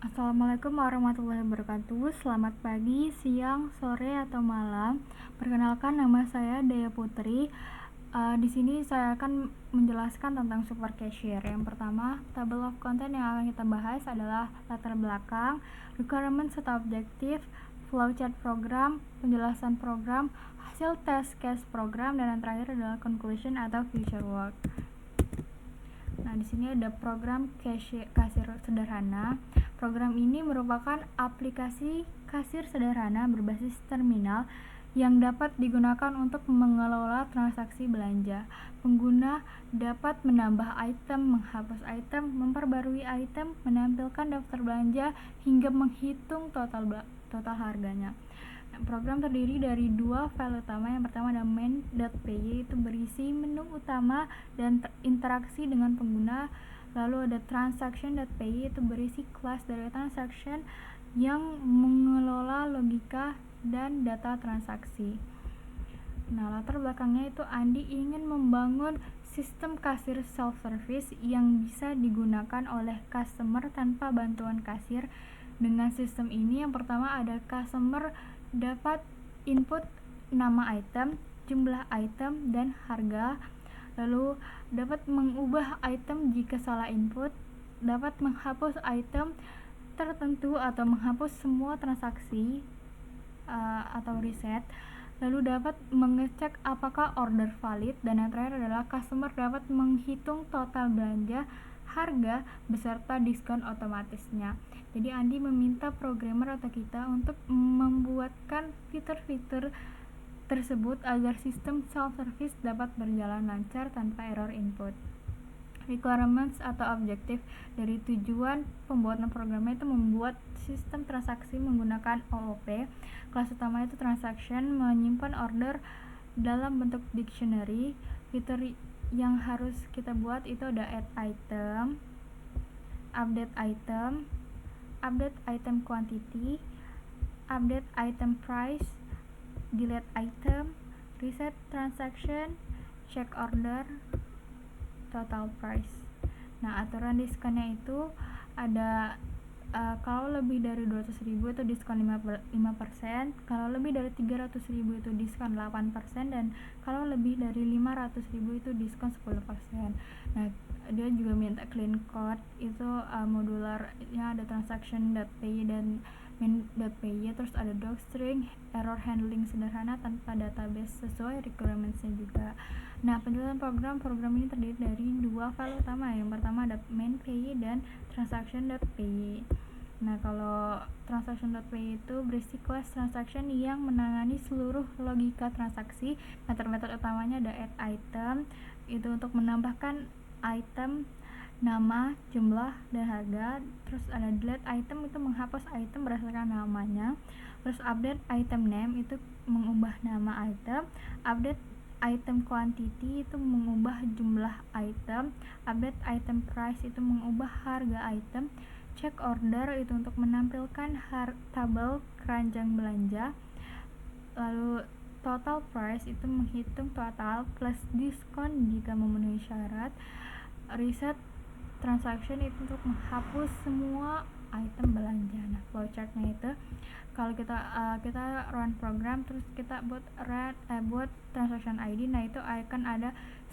Assalamualaikum warahmatullahi wabarakatuh. Selamat pagi, siang, sore, atau malam. Perkenalkan, nama saya Dea Putri. Di sini saya akan menjelaskan tentang super cashier. Yang pertama, table of content yang akan kita bahas adalah latar belakang, requirement serta objektif, flowchart program, penjelasan program, hasil test case program, dan yang terakhir adalah conclusion atau future work. Nah, di sini ada program kasir sederhana. Program ini merupakan aplikasi kasir sederhana berbasis terminal yang dapat digunakan untuk mengelola transaksi belanja. Pengguna dapat menambah item, menghapus item, memperbarui item, menampilkan daftar belanja, hingga menghitung total harganya. Program terdiri dari dua file utama. Yang pertama adalah main.py, itu berisi menu utama dan interaksi dengan pengguna. Lalu ada transaction.py, itu berisi kelas dari transaction yang mengelola logika dan data transaksi. Nah, latar belakangnya itu Andi ingin membangun sistem kasir self-service yang bisa digunakan oleh customer tanpa bantuan kasir. Dengan sistem ini, yang pertama ada customer dapat input nama item, jumlah item, dan harga. Lalu dapat mengubah item jika salah input, dapat menghapus item tertentu atau menghapus semua transaksi atau reset. Lalu dapat mengecek apakah order valid, dan yang terakhir adalah customer dapat menghitung total belanja, harga, beserta diskon otomatisnya. Jadi Andi meminta programmer atau kita untuk membuatkan fitur-fitur tersebut agar sistem self-service dapat berjalan lancar tanpa error input. Requirements atau objektif dari tujuan pembuatan programnya itu membuat sistem transaksi menggunakan OOP. Kelas utama itu transaction, menyimpan order dalam bentuk dictionary. Fitur yang harus kita buat itu ada add item, update item quantity, update item price, delete item, reset transaction, check order, total price. Nah, aturan diskonnya itu ada kalau lebih dari 200.000 itu diskon 5%, kalau lebih dari 300.000 itu diskon 8%, dan kalau lebih dari 500.000 itu diskon 10%. Nah, dia juga minta clean code, itu modularnya ada transaction.py dan main.py, terus ada docstring, error handling sederhana tanpa database sesuai requirements-nya juga. Nah, penjelasan program ini terdiri dari dua file utama. Yang pertama ada main.py dan transaction.py. Nah, kalau transaction.py itu berisi kelas transaction yang menangani seluruh logika transaksi. Metode utamanya ada add item, itu untuk menambahkan item, nama, jumlah, dan harga. Terus ada delete item, itu menghapus item berdasarkan namanya. Terus update item name, itu mengubah nama item. Update item quantity, itu mengubah jumlah item. Update item price, itu mengubah harga item. Check order, itu untuk menampilkan tabel keranjang belanja. Lalu total price, itu menghitung total plus diskon jika memenuhi syarat. Reset transaction, itu untuk menghapus semua item belanja. Nah, flowchartnya itu kalau kita run program, terus kita buat transaction ID. Nah, itu akan ada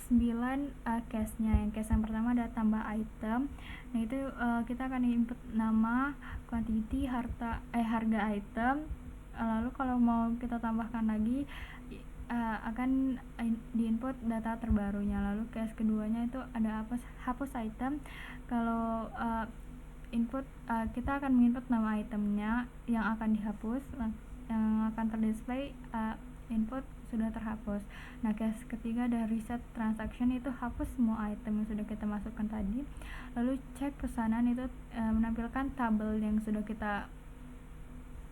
9 case-nya. Yang case yang pertama ada tambah item. Nah, itu kita akan input nama, quantity, harga item. Lalu kalau mau kita tambahkan lagi akan diinput data terbarunya. Lalu case keduanya itu ada hapus item. Kalau input kita akan menginput nama itemnya yang akan dihapus, yang akan terdisplay input sudah terhapus. Nah, case ketiga ada reset transaction, itu hapus semua item yang sudah kita masukkan tadi. Lalu cek pesanan, itu menampilkan tabel yang sudah kita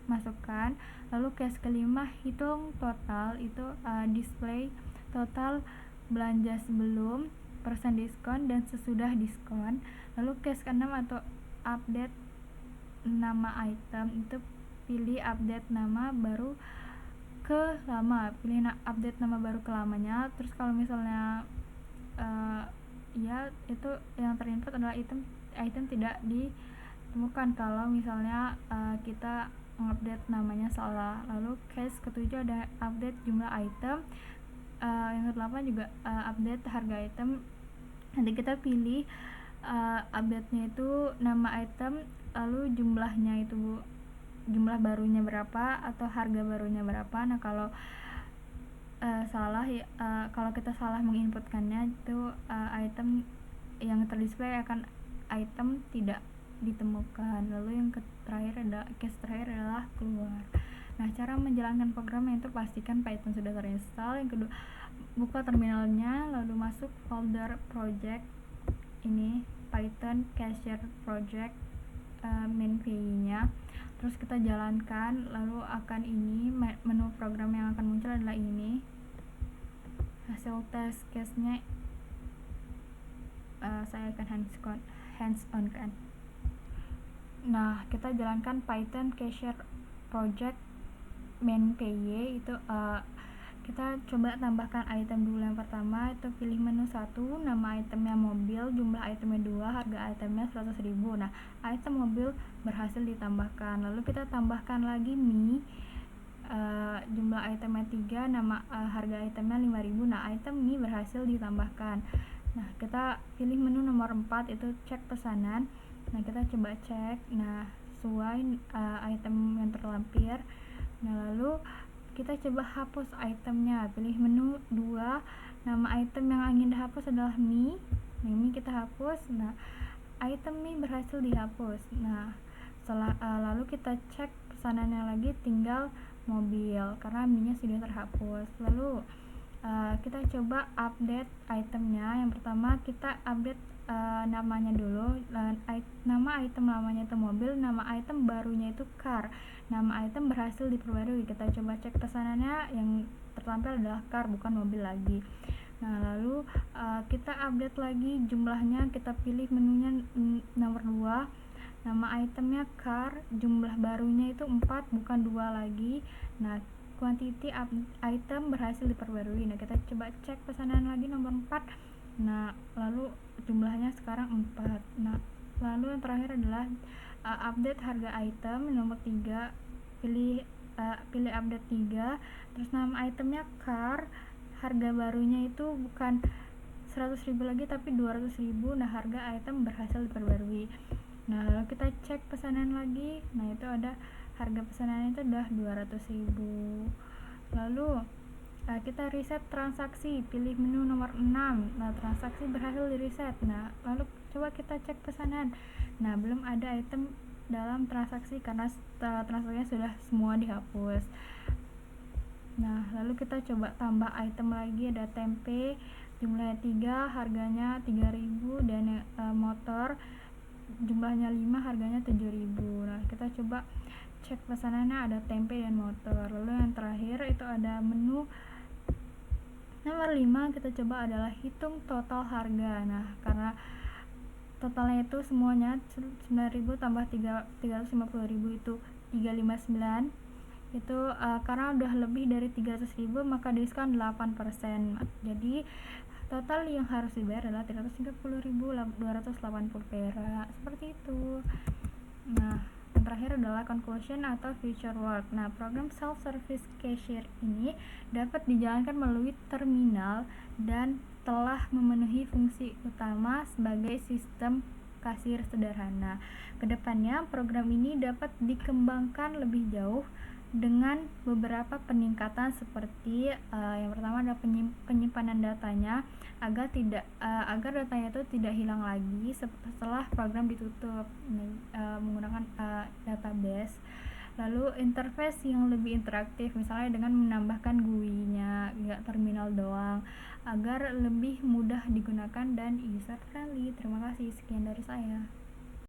masukkan. Lalu case kelima hitung total, itu display total belanja sebelum, persen diskon, dan sesudah diskon. Lalu case keenam atau update nama item, itu pilih update nama baru ke lama, update nama baru ke lamanya. Terus kalau misalnya ya itu yang terinput adalah item tidak temukan kalau misalnya kita update namanya salah. Lalu case ketujuh ada update jumlah item. Yang ke-8 juga update harga item. Nanti kita pilih update-nya itu nama item lalu jumlahnya itu Bu, jumlah barunya berapa atau harga barunya berapa. Nah kalau salah ya, kalau kita salah menginputkannya itu item yang terdisplay akan item tidak ditemukan. Lalu yang case terakhir adalah keluar. Nah, cara menjalankan program itu pastikan Python sudah terinstall. Yang kedua, buka terminalnya, lalu masuk folder project ini Python Cashier Project, main PI-nya. Terus kita jalankan, lalu akan ini menu program yang akan muncul adalah ini. Hasil test case-nya saya akan hands on kan. Nah, kita jalankan Python Cashier Project main PY itu kita coba tambahkan item dulu. Yang pertama itu pilih menu 1, nama itemnya mobil, jumlah itemnya 2, harga itemnya 100.000. Nah, item mobil berhasil ditambahkan. Lalu kita tambahkan lagi mie, jumlah itemnya 3, nama harga itemnya 5.000. Nah, item mie berhasil ditambahkan. Nah, kita pilih menu nomor 4 itu cek pesanan. Nah, kita coba cek. Nah, sesuai item yang terlampir. Nah, lalu kita coba hapus itemnya. Pilih menu 2, nama item yang ingin dihapus adalah mie. Nah, ini kita hapus. Nah, item mie berhasil dihapus. Nah, lalu kita cek pesanannya lagi, tinggal mobil karena mie-nya sudah terhapus. Lalu kita coba update itemnya. Yang pertama kita update namanya dulu. Nama item lamanya itu mobil, nama item barunya itu car. Nama item berhasil diperbarui. Kita coba cek pesanannya, yang tertampil adalah car bukan mobil lagi. Nah, lalu kita update lagi jumlahnya. Kita pilih menunya nomor 2, nama itemnya car, jumlah barunya itu 4 bukan 2 lagi. Nah, quantity item berhasil diperbarui. Nah, kita coba cek pesanan lagi nomor 4. Nah, lalu jumlahnya sekarang 4. Nah, lalu yang terakhir adalah update harga item nomor 3. Pilih update 3, terus nama itemnya car, harga barunya itu bukan 100.000 lagi tapi 200.000. Nah, harga item berhasil diperbarui. Nah, lalu kita cek pesanan lagi. Nah, itu ada harga pesanannya itu udah 200.000. Lalu kita reset transaksi, pilih menu nomor 6. Nah, transaksi berhasil di reset. Nah, lalu coba kita cek pesanan. Nah, belum ada item dalam transaksi karena transaksinya sudah semua dihapus. Nah, lalu kita coba tambah item lagi, ada tempe, jumlahnya 3, harganya 3.000, dan motor jumlahnya 5, harganya 7.000. Nah, kita coba cek pesanannya, ada tempe dan motor. Lalu yang terakhir itu ada menu nomor 5, kita coba adalah hitung total harga. Nah, karena totalnya itu semuanya 9.000 tambah 350.000 itu 359. Itu karena udah lebih dari 300.000 maka diskon 8%. Jadi total yang harus dibayar adalah 330.280 perak. Seperti itu. Nah, yang terakhir adalah conclusion atau future work. Nah, program self-service cashier ini dapat dijalankan melalui terminal dan telah memenuhi fungsi utama sebagai sistem kasir sederhana. Kedepannya, program ini dapat dikembangkan lebih jauh dengan beberapa peningkatan seperti yang pertama adalah penyimpanan datanya agar datanya itu tidak hilang lagi setelah program ditutup menggunakan database. Lalu interface yang lebih interaktif, misalnya dengan menambahkan GUI-nya, nggak terminal doang, agar lebih mudah digunakan dan user friendly. Terima kasih, sekian dari saya.